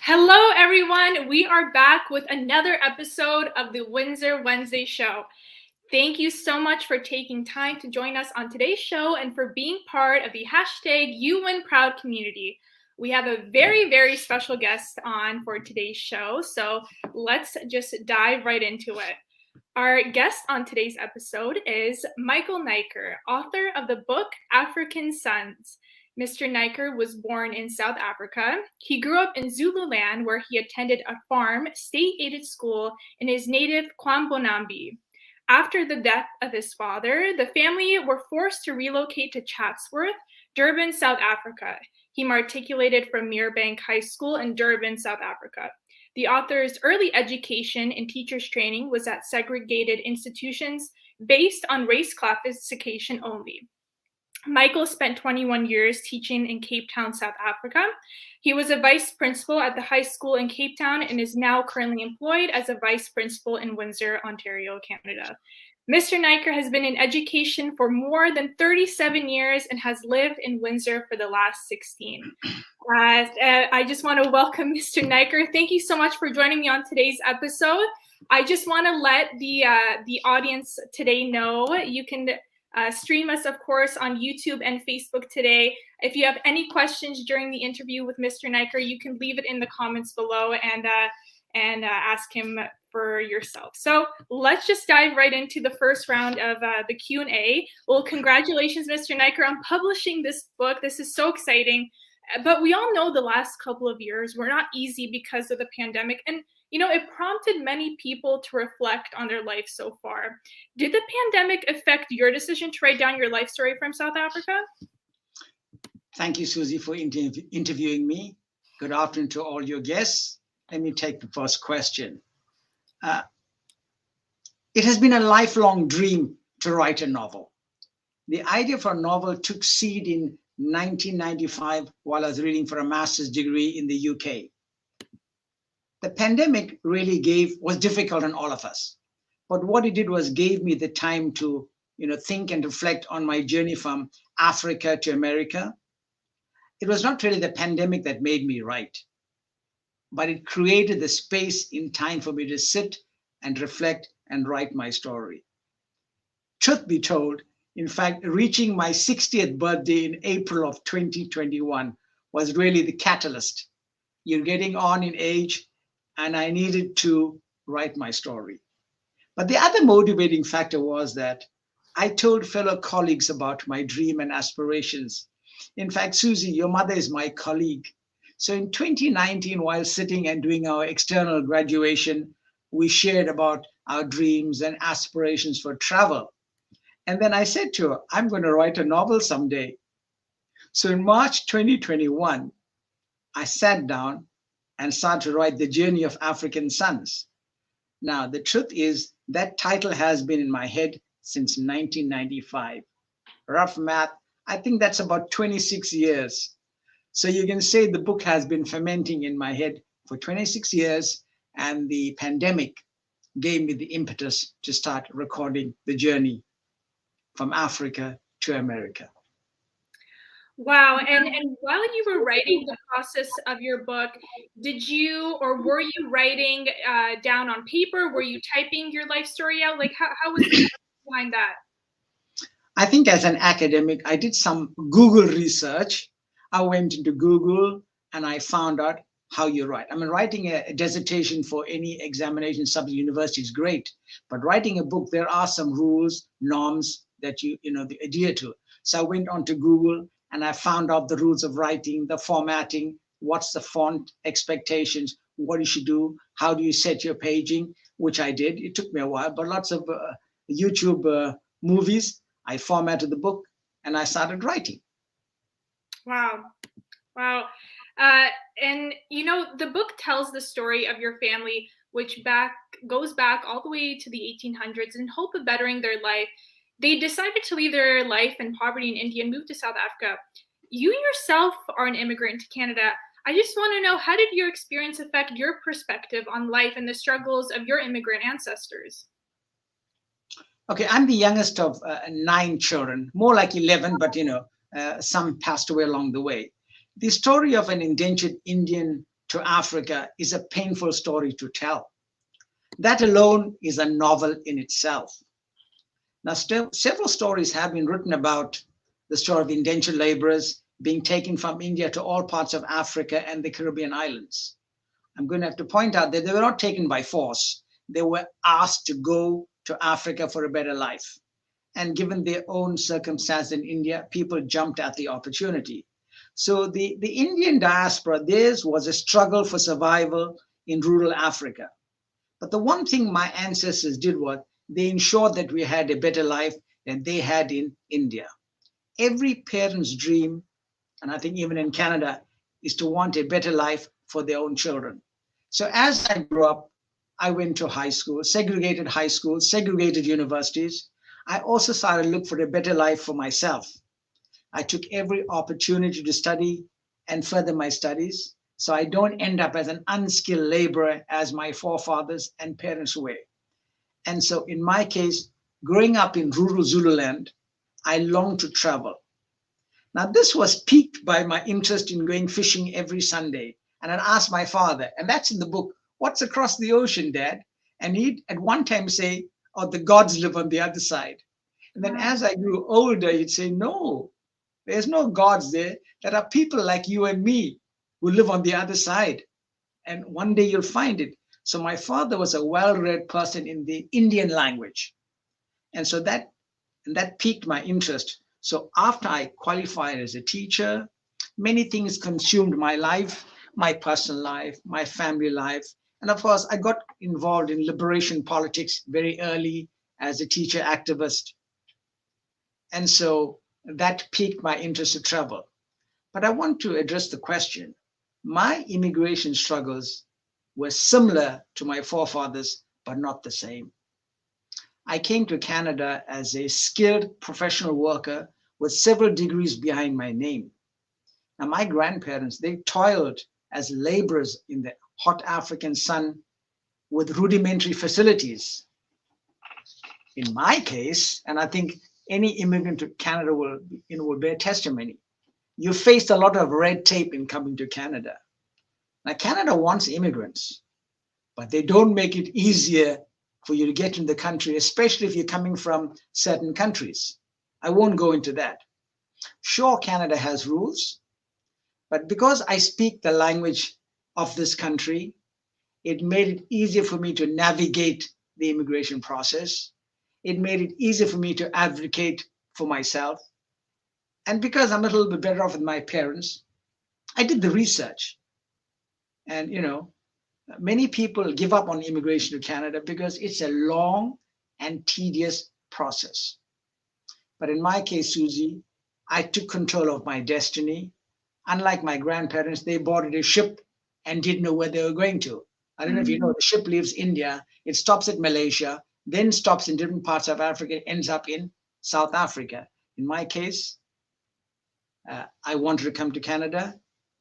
Hello, everyone. We are back with another episode of the Windsor Wednesday Show. Thank you so much for taking time to join us on today's show and for being part of the hashtag YouWinProud community. We have a very special guest on for today's show, so let's just dive right into it. Our guest on today's episode is Michael Naicker, author of the book African Sons. Mr. Naicker was born in South Africa. He grew up in Zululand, where he attended a farm, state-aided school in his native Kwambonambi. After the death of his father, the family were forced to relocate to Chatsworth, Durban, South Africa. He matriculated from Merebank High School in Durban, South Africa. The author's early education and teacher's training was at segregated institutions based on race classification only. Michael spent 21 years teaching in Cape Town, South Africa. He was a vice principal at the high school in Cape Town and is now currently employed as a vice principal in Windsor, Ontario, Canada. Mr. Naicker has been in education for more than 37 years and has lived in Windsor for the last 16. I just want to welcome Mr. Naicker. Thank you so much for joining me on today's episode. I just want to let the audience today know you can stream us, of course, on YouTube and Facebook today. If you have any questions during the interview with Mr. Naicker, you can leave it in the comments below and ask him for yourself. So let's just dive right into the first round of the Q&A. Well, congratulations, Mr. Naicker, on publishing this book. This is so exciting. But we all know the last couple of years were not easy because of the pandemic. And, it prompted many people to reflect on their life so far. Did the pandemic affect your decision to write down your life story from South Africa? Thank you, Susie, for interviewing me. Good afternoon to all your guests. Let me take the first question. It has been a lifelong dream to write a novel. The idea for a novel took seed in 1995 while I was reading for a master's degree in the UK. The pandemic really was difficult on all of us. But what it did was gave me the time to, think and reflect on my journey from Africa to America. It was not really the pandemic that made me write, but it created the space in time for me to sit and reflect and write my story. Truth be told, in fact, reaching my 60th birthday in April of 2021 was really the catalyst. You're getting on in age, and I needed to write my story. But the other motivating factor was that I told fellow colleagues about my dream and aspirations. In fact, Susie, your mother is my colleague. So in 2019, while sitting and doing our external graduation, we shared about our dreams and aspirations for travel. And then I said to her, I'm going to write a novel someday. So in March 2021, I sat down and started to write The Journey of African Sons. Now, the truth is that title has been in my head since 1995. Rough math, I think that's about 26 years. So you can say the book has been fermenting in my head for 26 years, and the pandemic gave me the impetus to start recording the journey from Africa to America. Wow. And while you were writing the process of your book, were you writing down on paper? Were you typing your life story out? Like, how was the process behind that? I think as an academic, I did some Google research. I went into Google and I found out how you write. I mean, writing a dissertation for any examination subject university is great, but writing a book, there are some rules, norms that you adhere to. So I went onto Google and I found out the rules of writing, the formatting, what's the font expectations, what you should do, how do you set your paging, which I did. It took me a while, but lots of YouTube movies. I formatted the book and I started writing. Wow. And the book tells the story of your family, which goes back all the way to the 1800s in hope of bettering their life. They decided to leave their life in poverty in India and move to South Africa. You yourself are an immigrant to Canada. I just want to know, how did your experience affect your perspective on life and the struggles of your immigrant ancestors? Okay, I'm the youngest of 9 children, more like 11, but some passed away along the way. The story of an indentured Indian to Africa is a painful story to tell. That alone is a novel in itself. Now, several stories have been written about the story of indentured laborers being taken from India to all parts of Africa and the Caribbean islands. I'm going to have to point out that they were not taken by force. They were asked to go to Africa for a better life. And given their own circumstance in India, people jumped at the opportunity. So the Indian diaspora, theirs was a struggle for survival in rural Africa. But the one thing my ancestors did was they ensured that we had a better life than they had in India. Every parent's dream, and I think even in Canada, is to want a better life for their own children. So as I grew up, I went to high school, segregated universities. I also started to look for a better life for myself. I took every opportunity to study and further my studies so I don't end up as an unskilled laborer as my forefathers and parents were. And so in my case, growing up in rural Zululand, I longed to travel. Now, this was piqued by my interest in going fishing every Sunday. And I'd ask my father, and that's in the book, "What's across the ocean, Dad?" And he'd at one time say, "Oh, the gods live on the other side." And then as I grew older, he'd say, "No, there's no gods there. There are people like you and me who live on the other side. And one day you'll find it." So my father was a well-read person in the Indian language. And so that piqued my interest. So after I qualified as a teacher, many things consumed my life, my personal life, my family life. And of course, I got involved in liberation politics very early as a teacher activist. And so that piqued my interest to travel. But I want to address the question. My immigration struggles were similar to my forefathers, but not the same. I came to Canada as a skilled professional worker with several degrees behind my name. Now, my grandparents, they toiled as laborers in the hot African sun with rudimentary facilities. In my case, and I think any immigrant to Canada will bear testimony, you faced a lot of red tape in coming to Canada. Now, Canada wants immigrants, but they don't make it easier for you to get into the country, especially if you're coming from certain countries. I won't go into that. Sure, Canada has rules, but because I speak the language of this country, it made it easier for me to navigate the immigration process. It made it easier for me to advocate for myself. And because I'm a little bit better off with my parents, I did the research. And, many people give up on immigration to Canada because it's a long and tedious process. But in my case, Susie, I took control of my destiny. Unlike my grandparents, they boarded a ship and didn't know where they were going to. I don't know if you know, the ship leaves India, it stops at Malaysia, then stops in different parts of Africa, ends up in South Africa. In my case, I wanted to come to Canada,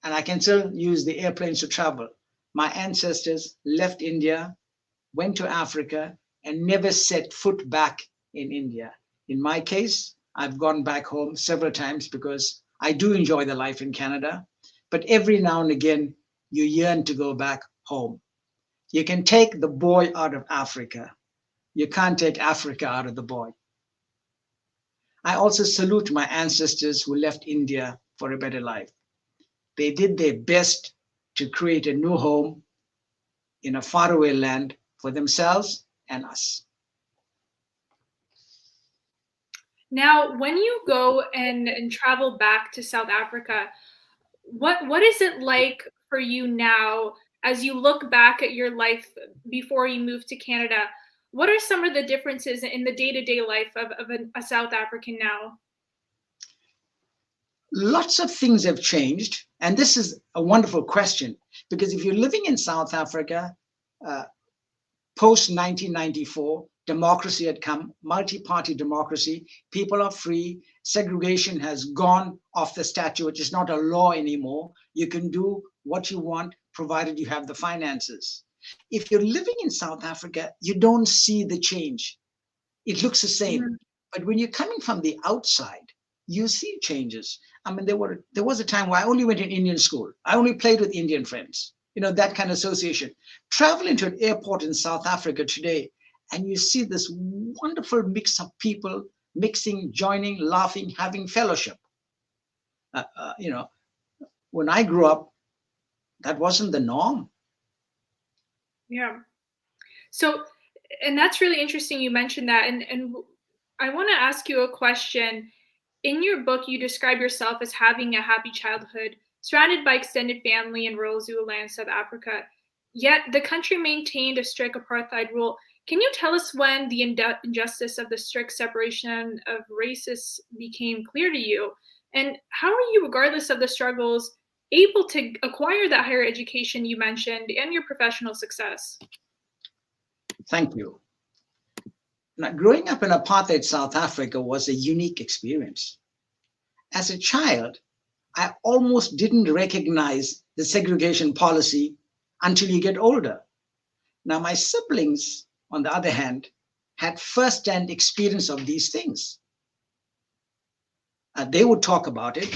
and I can still use the airplanes to travel. My ancestors left India, went to Africa, and never set foot back in India. In my case, I've gone back home several times because I do enjoy the life in Canada, but every now and again, you yearn to go back home. You can take the boy out of Africa. You can't take Africa out of the boy. I also salute my ancestors who left India for a better life. They did their best to create a new home in a faraway land for themselves and us. Now, when you go and travel back to South Africa, what is it like for you now as you look back at your life before you moved to Canada? What are some of the differences in the day-to-day life of a South African now? Lots of things have changed. And this is a wonderful question, because if you're living in South Africa, post 1994, democracy had come, multi-party democracy, people are free, segregation has gone off the statute, it's not a law anymore. You can do what you want, provided you have the finances. If you're living in South Africa, you don't see the change. It looks the same. Mm-hmm. But when you're coming from the outside, you see changes. I mean, there was a time where I only went to Indian school. I only played with Indian friends. that kind of association. Travel into an airport in South Africa today, and you see this wonderful mix of people mixing, joining, laughing, having fellowship. Uh, uh, you know, when I grew up, that wasn't the norm. Yeah. So, and that's really interesting you mentioned that. And I want to ask you a question. In your book, you describe yourself as having a happy childhood, surrounded by extended family in rural Zululand, South Africa. Yet the country maintained a strict apartheid rule. Can you tell us when the injustice of the strict separation of races became clear to you? And how are you, regardless of the struggles, able to acquire that higher education you mentioned and your professional success? Thank you. Now, growing up in apartheid South Africa was a unique experience. As a child, I almost didn't recognize the segregation policy until you get older. Now, my siblings, on the other hand, had first-hand experience of these things. They would talk about it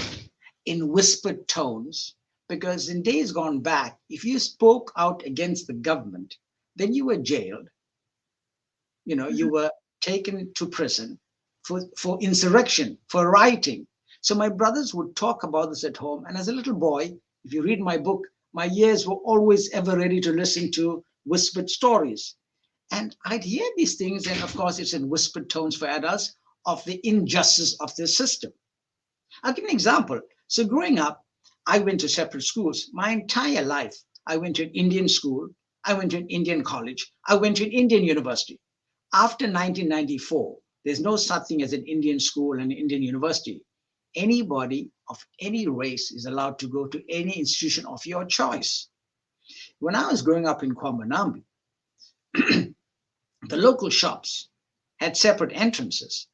in whispered tones, because in days gone back, if you spoke out against the government, then you were jailed. You were taken to prison for insurrection, for rioting. So my brothers would talk about this at home. And as a little boy, if you read my book, my ears were always ever ready to listen to whispered stories. And I'd hear these things, and of course, it's in whispered tones for adults, of the injustice of the system. I'll give you an example. So growing up, I went to separate schools. My entire life, I went to an Indian school, I went to an Indian college, I went to an Indian university. After 1994, there's no such thing as an Indian school and an Indian university. Anybody of any race is allowed to go to any institution of your choice. When I was growing up in Kwambanambi, the local shops had separate entrances.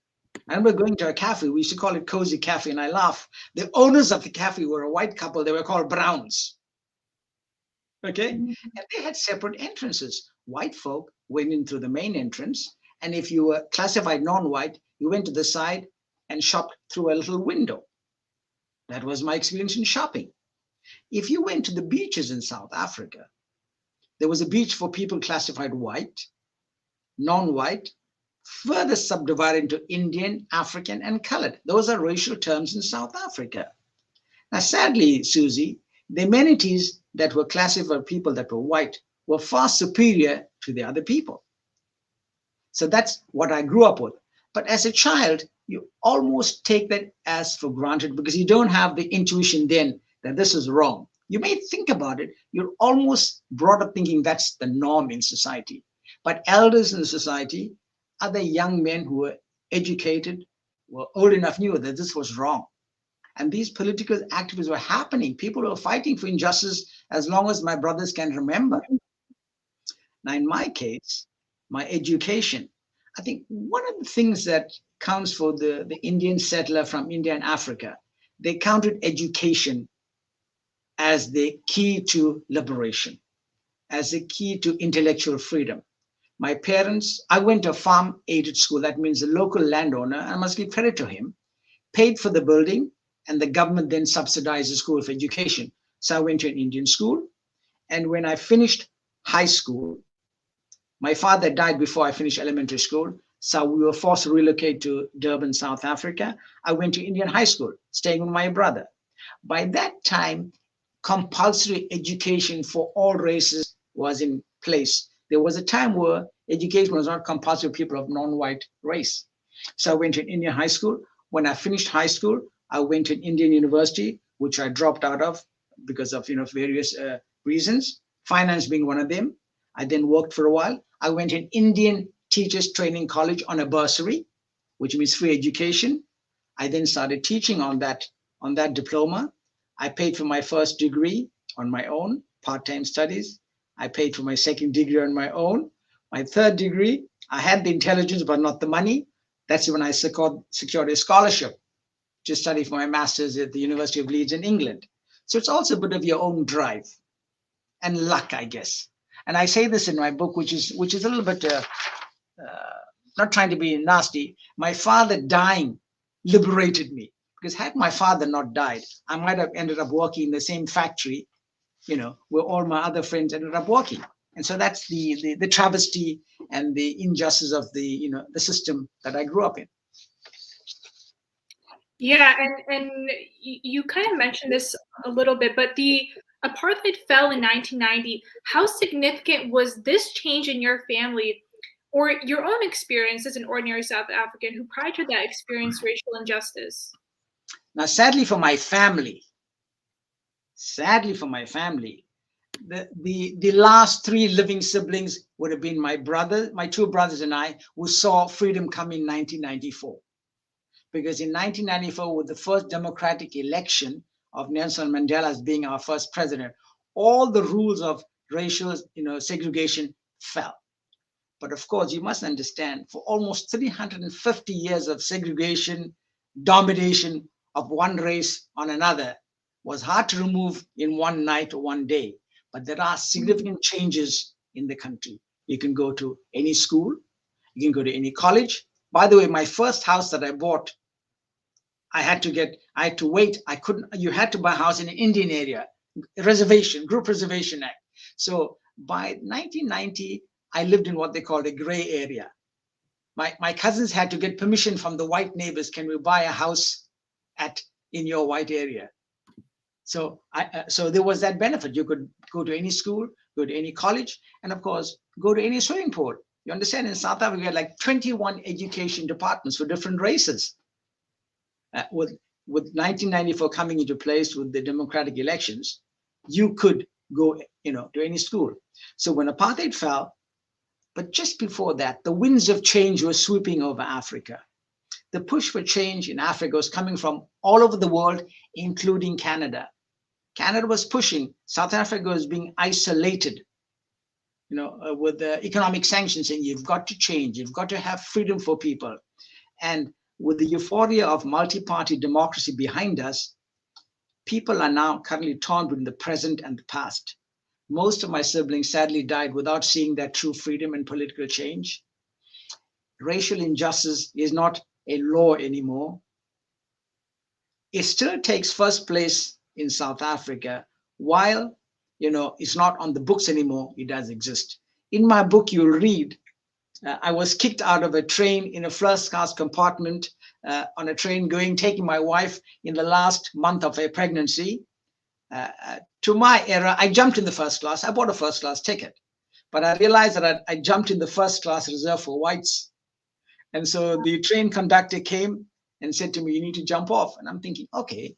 I remember going to a cafe, we used to call it Cozy Cafe, and I laugh. The owners of the cafe were a white couple, they were called Browns. Okay? And they had separate entrances. White folk went in through the main entrance, and if you were classified non-white, you went to the side and shopped through a little window. That was my experience in shopping. If you went to the beaches in South Africa, there was a beach for people classified white, non-white, further subdivided into Indian, African, and colored. Those are racial terms in South Africa. Now, sadly, Susie, the amenities that were classified people that were white were far superior to the other people. So that's what I grew up with. But as a child, you almost take that as for granted because you don't have the intuition then that this is wrong. You may think about it, you're almost brought up thinking that's the norm in society. But elders in society, other young men who were educated, were old enough, knew that this was wrong. And these political activities were happening. People were fighting for injustice as long as my brothers can remember. Now, in my case, my education, I think one of the things that counts for the Indian settler from India and Africa, they counted education as the key to liberation, as a key to intellectual freedom. My parents, I went to a farm-aided school. That means the local landowner, I must give credit to him, paid for the building, and the government then subsidized the school for education. So I went to an Indian school. And when I finished high school, my father died before I finished elementary school. So we were forced to relocate to Durban, South Africa. I went to Indian high school, staying with my brother. By that time, compulsory education for all races was in place. There was a time where education was not compulsory for people of non-white race. So I went to an Indian high school. When I finished high school, I went to an Indian university, which I dropped out of because of various reasons, finance being one of them. I then worked for a while. I went to an Indian teachers training college on a bursary, which means free education. I then started teaching on that diploma. I paid for my first degree on my own, part-time studies. I paid for my second degree on my own. My third degree, I had the intelligence, but not the money. That's when I secured a scholarship to study for my master's at the University of Leeds in England. So it's also a bit of your own drive and luck, I guess. And I say this in my book, which is a little bit, not trying to be nasty. My father dying liberated me, because had my father not died, I might have ended up working in the same factory where all my other friends ended up working. And so that's the travesty and the injustice of the system that I grew up in. Yeah, and you kind of mentioned this a little bit, but the apartheid fell in 1990. How significant was this change in your family or your own experience as an ordinary South African who prior to that experienced racial injustice? Now, sadly for my family, the last three living siblings would have been my two brothers and I, who saw freedom come in 1994. Because in 1994, with the first democratic election of Nelson Mandela as being our first president, all the rules of racial segregation fell. But of course, you must understand, for almost 350 years of segregation, domination of one race on another was hard to remove in one night or one day. But there are significant changes in the country. You can go to any school, you can go to any college. By the way, my first house that I bought, I had to wait. You had to buy a house in an Indian area, Group Reservation Act. So by 1990, I lived in what they called a gray area. My cousins had to get permission from the white neighbors. Can we buy a house in your white area? So there was that benefit. You could go to any school, go to any college, and of course, go to any swimming pool. You understand, in South Africa, we had like 21 education departments for different races. With 1994 coming into place with the democratic elections, you could go to any school. So when apartheid fell, but just before that, the winds of change were sweeping over Africa. The push for change in Africa was coming from all over the world, including Canada. Canada was pushing. South Africa was being isolated, with the economic sanctions, saying you've got to change, you've got to have freedom for people. And with the euphoria of multi-party democracy behind us, people are now currently torn between the present and the past. Most of my siblings sadly died without seeing that true freedom and political change. Racial injustice is not a law anymore. It still takes first place in South Africa. While, it's not on the books anymore, it does exist. In my book, you'll read, I was kicked out of a train in a first class compartment on a train taking my wife in the last month of her pregnancy. To my era, I jumped in the first class. I bought a first class ticket, but I realized that I jumped in the first class reserved for whites. And so the train conductor came and said to me, you need to jump off. And I'm thinking, okay,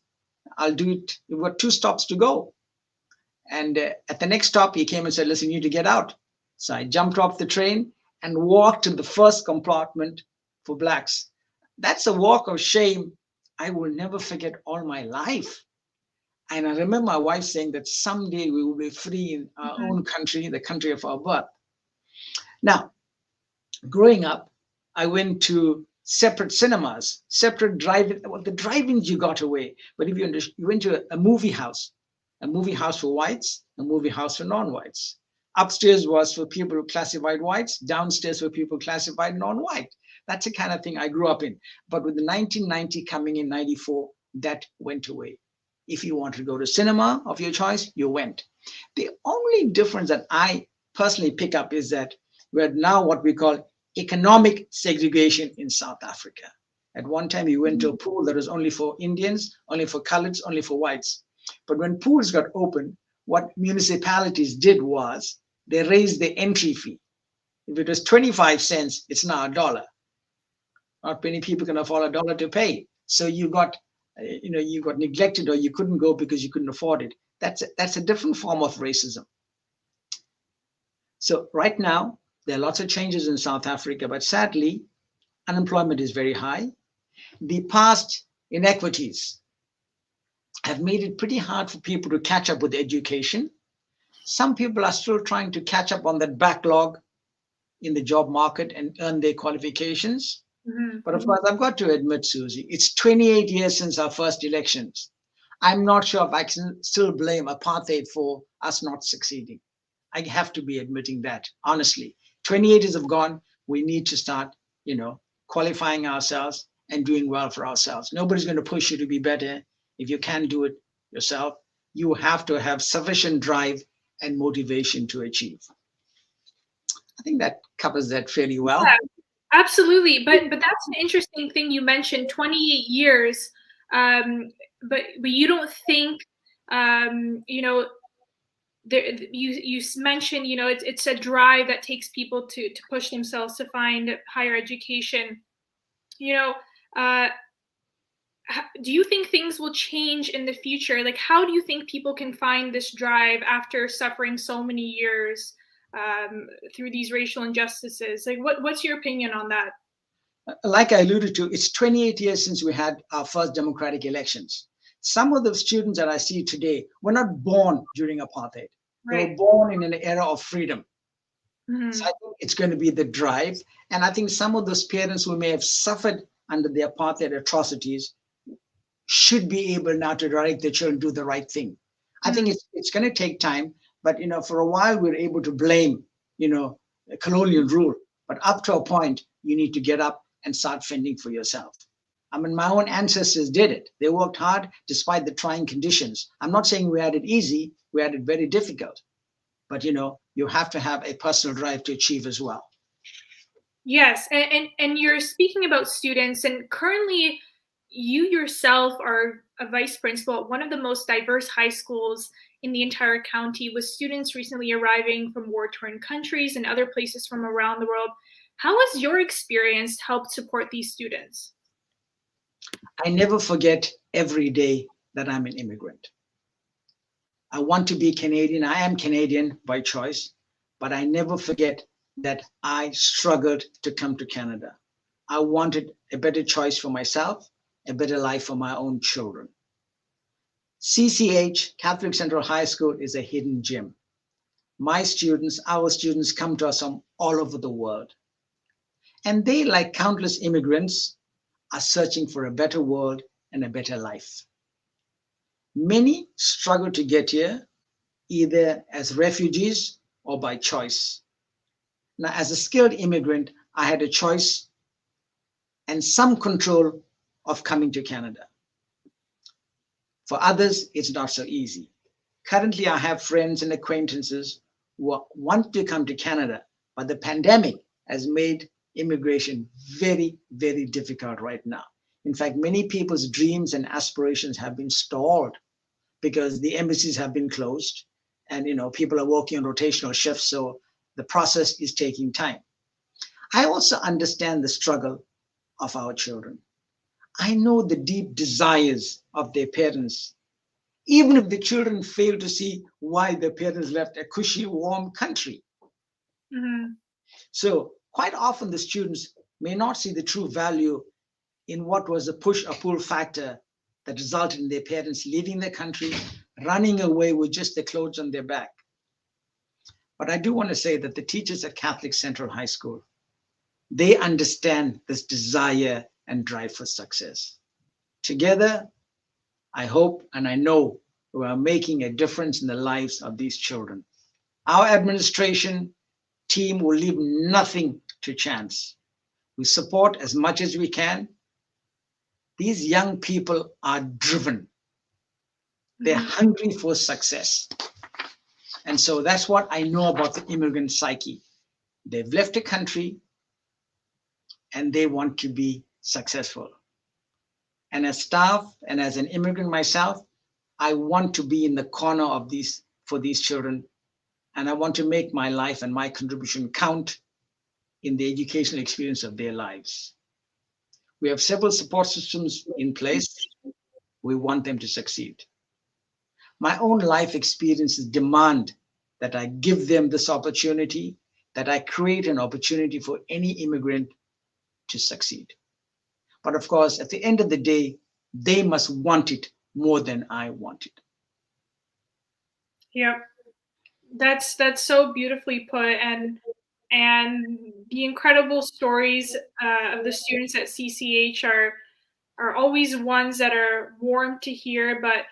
I'll do it. We've got 2 stops to go. And at the next stop, he came and said, listen, you need to get out. So I jumped off the train and walked to the first compartment for blacks. That's a walk of shame I will never forget all my life. And I remember my wife saying that someday we will be free in our own country, the country of our birth. Now, growing up, I went to separate cinemas, separate drive-in. Well, the drive-ins you got away. But if you went to a movie house for whites, a movie house for non-whites. Upstairs was for people who classified whites, downstairs for people classified non-white. That's the kind of thing I grew up in. But with the 1990 coming in 94, that went away. If you wanted to go to cinema of your choice, you went. The only difference that I personally pick up is that we're now what we call economic segregation in South Africa. At one time, you went to a pool that was only for Indians, only for coloreds, only for whites. But when pools got open, what municipalities did was they raised the entry fee. If it was 25 cents, it's now $1. Not many people can afford $1 to pay. So you got neglected, or you couldn't go because you couldn't afford it. That's a different form of racism. So right now, there are lots of changes in South Africa, but sadly, unemployment is very high. The past inequities have made it pretty hard for people to catch up with education. Some people are still trying to catch up on that backlog in the job market and earn their qualifications. But of course, I've got to admit, Susie, it's 28 years since our first elections. I'm not sure if I can still blame apartheid for us not succeeding. I have to be admitting that, honestly. 28 years have gone. We need to start, qualifying ourselves and doing well for ourselves. Nobody's going to push you to be better if you can't do it yourself. you have to have sufficient drive and motivation to achieve. I think that covers that fairly well. Yeah, absolutely. But that's an interesting thing you mentioned, 28 years. But you don't think, you know, there, you mentioned, you know, it's a drive that takes people to push themselves to find higher education. You know, uh, do you think things will change in the future? Like, how do you think people can find this drive after suffering so many years through these racial injustices? Like, what's your opinion on that? Like I alluded to, it's 28 years since we had our first democratic elections. Some of the students that I see today were not born during apartheid. They were Right. born in an era of freedom. Mm-hmm. So I think it's going to be the drive. And I think some of those parents who may have suffered under the apartheid atrocities should be able now to direct their children to do the right thing. I think it's going to take time, but for a while we're able to blame colonial rule, but up to a point you need to get up and start fending for yourself. I mean, my own ancestors did it. They worked hard despite the trying conditions. I'm not saying we had it easy, we had it very difficult, but you have to have a personal drive to achieve as well. Yes, and you're speaking about students, and currently you yourself are a vice principal at one of the most diverse high schools in the entire county, with students recently arriving from war-torn countries and other places from around the world. How has your experience helped support these students? I never forget every day that I'm an immigrant. I want to be Canadian. I am Canadian by choice, but I never forget that I struggled to come to Canada. I wanted a better choice for myself, a better life for my own children. CCH, Catholic Central High School, is a hidden gem. My students, our students, come to us from all over the world. And they, like countless immigrants, are searching for a better world and a better life. Many struggle to get here, either as refugees or by choice. Now, as a skilled immigrant, I had a choice and some control of coming to Canada. For others, it's not so easy. Currently, I have friends and acquaintances who want to come to Canada, but the pandemic has made immigration very, very difficult right now. In fact, many people's dreams and aspirations have been stalled because the embassies have been closed and people are working on rotational shifts, so the process is taking time. I also understand the struggle of our children. I know the deep desires of their parents, even if the children fail to see why their parents left a cushy, warm country. Mm-hmm. So quite often the students may not see the true value in what was a push or pull factor that resulted in their parents leaving the country, running away with just the clothes on their back. But I do want to say that the teachers at Catholic Central High School, they understand this desire and drive for success. Together, I hope and I know we are making a difference in the lives of these children. Our administration team will leave nothing to chance. We support as much as we can. These young people are driven. They're hungry for success. And so that's what I know about the immigrant psyche. They've left a country and they want to be successful. And as staff and as an immigrant myself, I want to be in the corner of these for these children. And I want to make my life and my contribution count in the educational experience of their lives. We have several support systems in place. We want them to succeed. My own life experiences demand that I give them this opportunity, that I create an opportunity for any immigrant to succeed. But of course, at the end of the day, they must want it more than I want it. Yeah, that's so beautifully put, and the incredible stories of the students at CCH are always ones that are warm to hear. But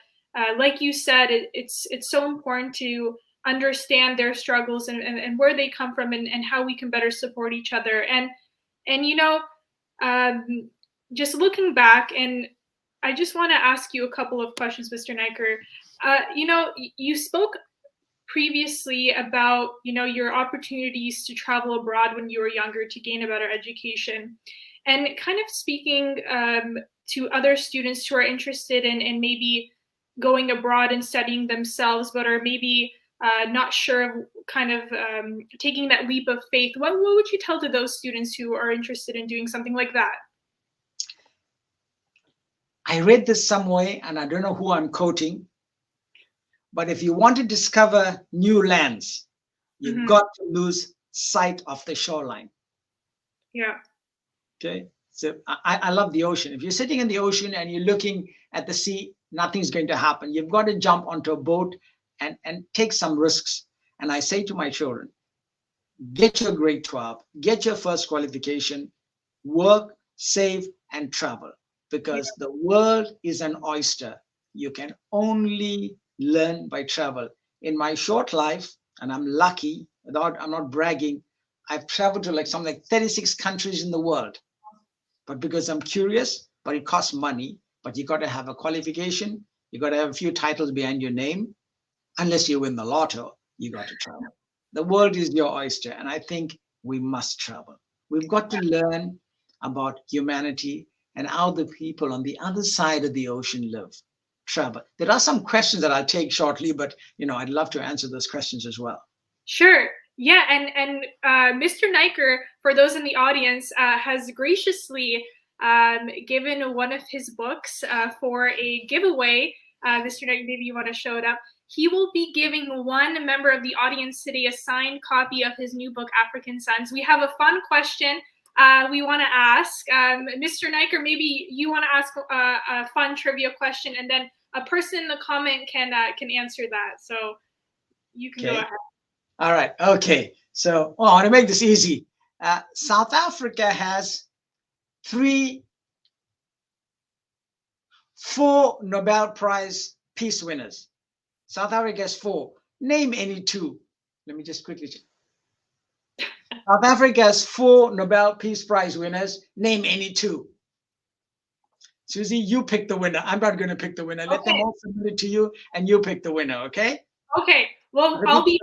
like you said, it's so important to understand their struggles and where they come from, and how we can better support each other. And just looking back, and I just want to ask you a couple of questions, Mr. Naicker. You spoke previously about, your opportunities to travel abroad when you were younger to gain a better education, and kind of speaking to other students who are interested in maybe going abroad and studying themselves, but are maybe not sure of kind of taking that leap of faith. What would you tell to those students who are interested in doing something like that? I read this somewhere, and I don't know who I'm quoting, but if you want to discover new lands, you've got to lose sight of the shoreline. Yeah. Okay. So I love the ocean. If you're sitting in the ocean and you're looking at the sea, nothing's going to happen. You've got to jump onto a boat and take some risks. And I say to my children, get your grade 12, get your first qualification, work, save, and travel, because the world is an oyster. You can only learn by travel. In my short life, and I'm lucky, I'm not bragging, I've traveled to something like 36 countries in the world. But because I'm curious, but it costs money, but you got to have a qualification, you got to have a few titles behind your name. Unless you win the lotto, you got to travel. The world is your oyster, and I think we must travel. We've got to learn about humanity and how the people on the other side of the ocean live. Travel. There are some questions that I'll take shortly, but I'd love to answer those questions as well. Sure. Yeah, and Mr. Naicker, for those in the audience, has graciously given one of his books for a giveaway. Mr. Naicker, maybe you want to show it up. He will be giving one member of the audience today a signed copy of his new book, African Sons. We have a fun question we want to ask. Mr. Naicker, maybe you want to ask a fun trivia question, and then a person in the comment can answer that. So you can go ahead. All right. Okay. So I want to make this easy. South Africa has 4 Nobel Prize peace winners. South Africa has 4. Name any 2. Let me just quickly check. South Africa has 4 Nobel Peace Prize winners. Name any 2. Susie, you pick the winner. I'm not going to pick the winner. Let them all submit it to you, and you pick the winner. Okay? Okay. Well, I'll be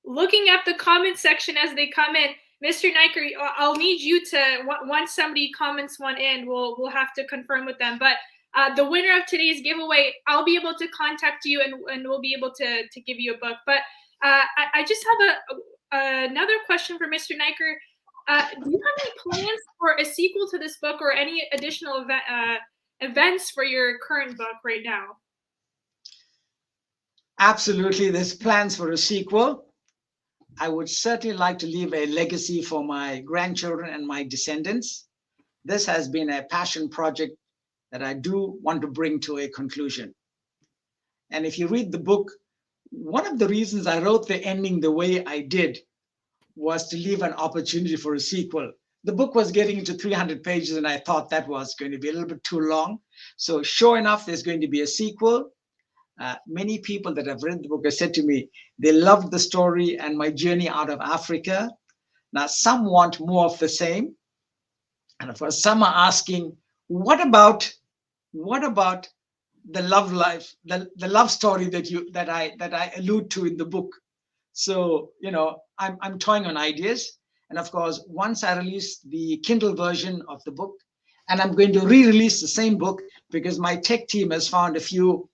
looking at the comment section as they come in. Mr. Naicker, I'll need you to, once somebody comments one in, we'll have to confirm with them. But the winner of today's giveaway, I'll be able to contact you, and we'll be able to give you a book. But I just have another question for Mr. Naicker. Do you have any plans for a sequel to this book, or any additional events for your current book right now? Absolutely. There's plans for a sequel. I would certainly like to leave a legacy for my grandchildren and my descendants. This has been a passion project that I do want to bring to a conclusion. And if you read the book, one of the reasons I wrote the ending the way I did was to leave an opportunity for a sequel. The book was getting into 300 pages, and I thought that was going to be a little bit too long. So sure enough, there's going to be a sequel. Many people that have read the book have said to me, they loved the story and my journey out of Africa. Now, some want more of the same. And of course, some are asking, what about the love life, the love story that I allude to in the book? So, I'm toying on ideas. And of course, once I release the Kindle version of the book, and I'm going to re-release the same book, because my tech team has found a few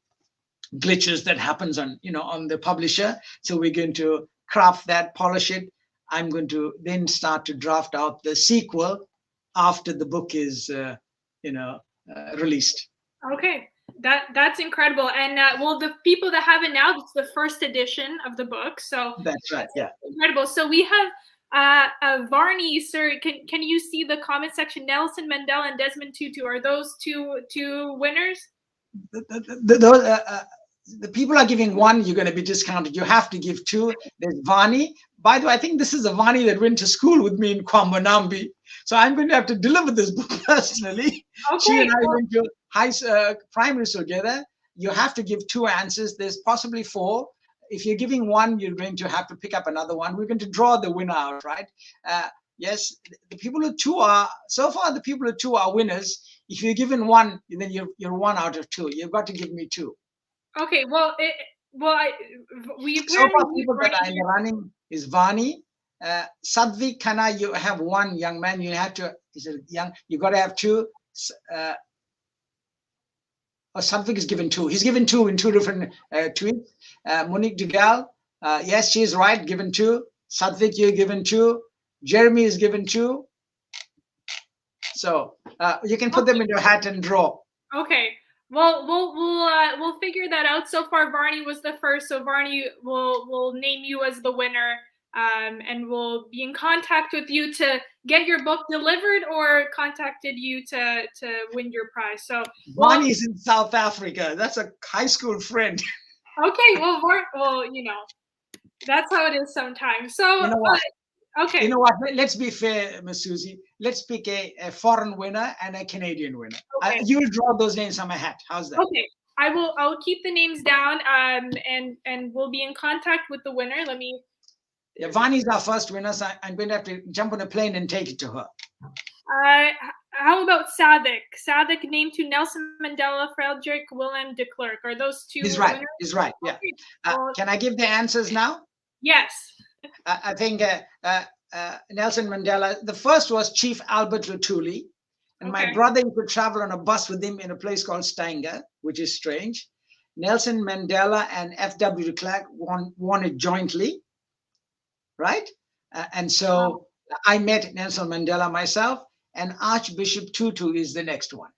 glitches that happens on the publisher. So we're going to craft that, polish it. I'm going to then start to draft out the sequel after the book is released. Okay, that's incredible. And well, the people that have it now, it's the first edition of the book. So that's right. Yeah, incredible. So we have Varney, sir. Can you see the comment section? Nelson Mandela and Desmond Tutu, are those two winners? The people are giving 1, you're going to be discounted. You have to give 2. There's Vani. By the way, I think this is a Vani that went to school with me in Kwambonambi. So I'm going to have to deliver this book personally. Okay. She and I went to primary school together. You have to give 2 answers. There's possibly 4. If you're giving 1, you're going to have to pick up another one. We're going to draw the winner out, right? Yes, the people who 2 are, so far the people who 2 are winners. If you're given 1, then you're 1 out of 2. You've got to give me 2. Okay, well, we So far, apparently people that already are in the running is Vani. Sadvik Khanna, you have one young man. You have to, is it young? You got to have two. Sadvik is given two. He's given two in two different tweets. Monique Dugal, yes, she is right, given two. Sadvik, you're given two. Jeremy is given two. So you can put them in your hat and draw. Okay. Well, we'll figure that out. So far, Varney was the first, so Varney will name you as the winner, and we'll be in contact with you to get your book delivered or contacted you to win your prize. So Varney is in South Africa. That's a high school friend. Okay. Well, you know, that's how it is sometimes. So You know what? okay. You know what? Let's be fair, Miss Susie. Let's pick a foreign winner and a Canadian winner. Okay. You'll draw those names on my hat. How's that? Okay. I'll keep the names down, and we'll be in contact with the winner. Let me. Yeah, Vani's our first winner, so I'm going to have to jump on a plane and take it to her. How about Sadik? Sadik named to Nelson Mandela, Frederick Willem de Klerk. Are those two? He's right. Winners? He's right. Yeah. Okay. Well, Can I give the answers now? yes. I think Nelson Mandela. The first was Chief Albert Luthuli, and my brother used to travel on a bus with him in a place called Stanger, which is strange. Nelson Mandela and F.W. de Klerk won it jointly, right? And so I met Nelson Mandela myself, and Archbishop Tutu is the next one.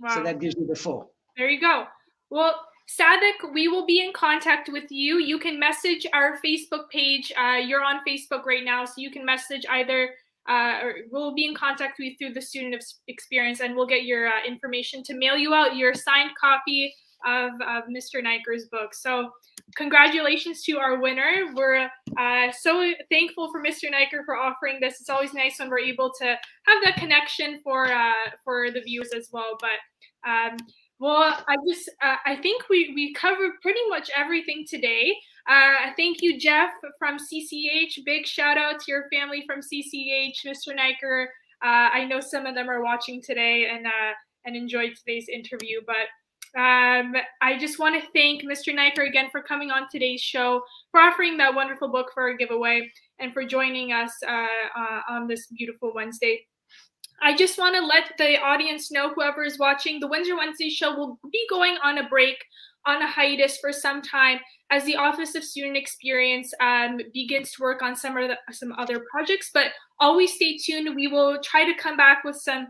Wow. So that gives you the four. There you go. Well, Sadik, we will be in contact with you. You can message our Facebook page. You're on Facebook right now, so you can message either, or we'll be in contact with you through the Student Experience, and we'll get your information to mail you out your signed copy of Mr. Naicker's book. So congratulations to our winner. We're so thankful for Mr. Naicker for offering this. It's always nice when we're able to have that connection for the viewers as well. But well, I think we covered pretty much everything today. Thank you, Jeff from CCH. Big shout out to your family from CCH, Mr. Naicker. I know some of them are watching today and enjoyed today's interview. But I just want to thank Mr. Naicker again for coming on today's show, for offering that wonderful book for a giveaway, and for joining us on this beautiful Wednesday. I just want to let the audience know, whoever is watching, the Windsor Wednesday Show will be going on a break, on a hiatus for some time, as the Office of Student Experience begins to work on some other projects. But always stay tuned. We will try to come back with some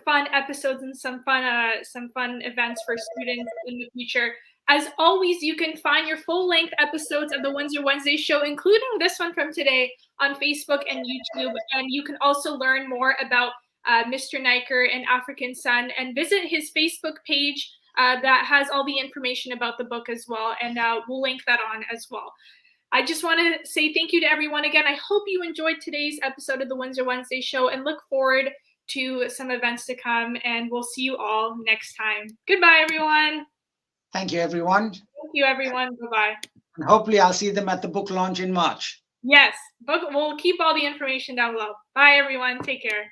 fun episodes and some fun events for students in the future. As always, you can find your full-length episodes of the Windsor Wednesday Show, including this one from today, on Facebook and YouTube. And you can also learn more about Mr. Naicker and African Sun, and visit his Facebook page that has all the information about the book as well. And we'll link that on as well. I just want to say thank you to everyone again. I hope you enjoyed today's episode of the Windsor Wednesday Show, and look forward to some events to come, and we'll see you all next time. Goodbye, everyone. Thank you, everyone. Thank you, everyone. Bye-bye. And hopefully I'll see them at the book launch in March. Yes, we'll keep all the information down below. Bye, everyone. Take care.